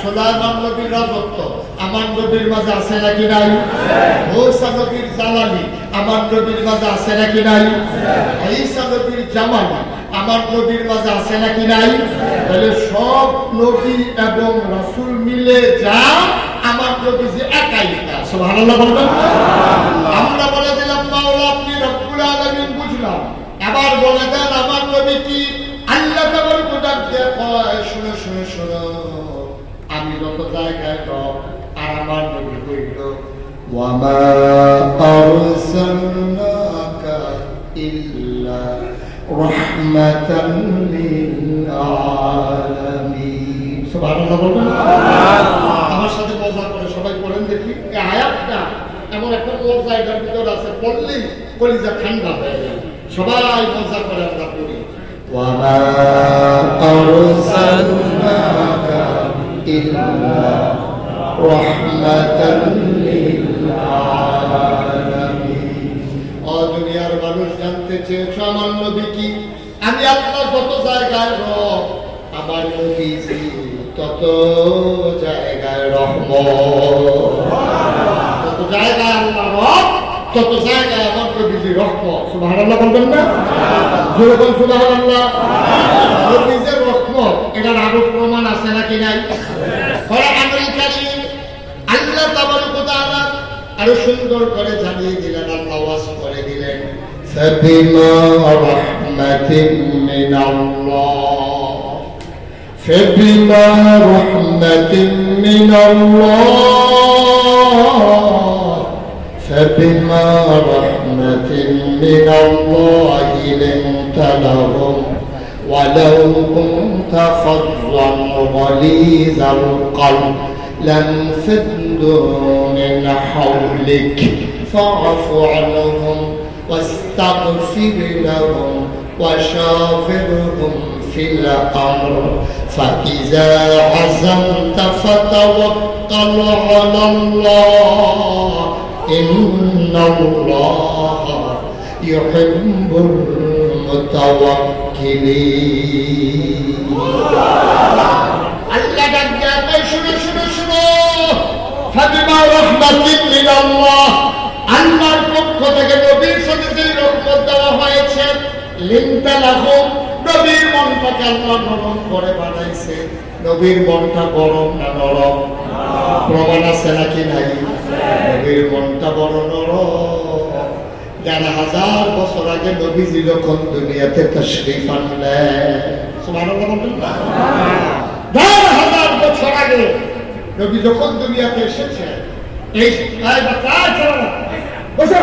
সুলাইমান নবীর রাজত্ব আমার নবীর মাঝে আছে নাকি নাই? মূসা নবীর জালালি আমার নবীর মাঝে আছে নাকি নাই? ঈসা নবীর জামালি আমার নবীর মাঝে আছে নাকি নাই? তাহলে সব নবী এবং রাসূল মিলে যা আমার নবী যে একাই না। সুবহানাল্লাহ বলবেন। আমরা বলে দিলাম মাওলা আপনি রব্বুল আলামিন বুঝলাম, এবার বলে দেন আমার নবী কি? আল্লাহ তাবারক ওয়া তাআলা কয় শুনো শুনো শুনো, আমি যত জায়গায় রব আর আমার নবী কইল ওয়া মা আরসালনাকা ইল্লা রাহমাতান লিল আলামিন। সুবহানাল্লাহ বলবেন। আমার সাথে মজা করে সবাই পড়েন দেখি। এই আয়াতটা এমন একটা মজা এটার ভিতর আছে, পড়লেই কলিজা ঠান্ডা হয়ে যায়। সবাই মজা করে আমরা পড়ি ওয়া মা আরসালনাকা ইল্লা রাহমাতান লিল আলামিন। ও দুনিয়ার মানুষ জানতে চেয়েছো আমার নবী কি? আমি আল্লাহ যত জায়গায় রব, আমার নবী তত জায়গায় রহমত। তত জায়গায় আল্লাহ রব, তত জায়গায় আমার নবী রহমত। সুবহানাল্লাহ বলবেন না? জোরে বল সুবহানাল্লাহ। নবীর রহমত এটার আরো প্রমাণ আছে নাকি নাই? কোরআনুল কারীম আল্লাহ তাবারক ওয়া তাআলা আরো সুন্দর করে জানিয়ে দিলেন, আল্লাহ ওয়াজ করে দিলেন ফাবিমা রাহমাতিন মিনাল্লাহ, ফাবিমা রাহমাতিন মিনাল্লাহ, ফাবিমা রাহমাতিন মিনাল্লাহি লিনতা লাহুম ওয়ালাউ কুনতা ফাযযান গালিযাল কলব لانفضوا من حولك فاعف عنهم واستغفر لهم وشاورهم في الأمر فإذا عزمت فتوكل على الله إن الله يحب المتوكلين. আল্লাহর পক্ষ থেকে নবীর সাথে যে রহমত দেওয়া হয়েছে, লিনতা লাহুম, নবীর মনটাকে আল্লাহ নরম করে বানাইছে। নবীর মনটা গরম না নরম? প্রমাণ আছে নাকি নাই? নবীর মনটা বড় নরম। ১,৫০০ বছর আগে নবীজি যখন দুনিয়াতে তাশরীফ আনলেন, সুবহানাল্লাহ বলবেন না? ১,৫০০ বছর আগে নবী যখন দুনিয়াতে এসেছেন, এই বাচ্চা বসো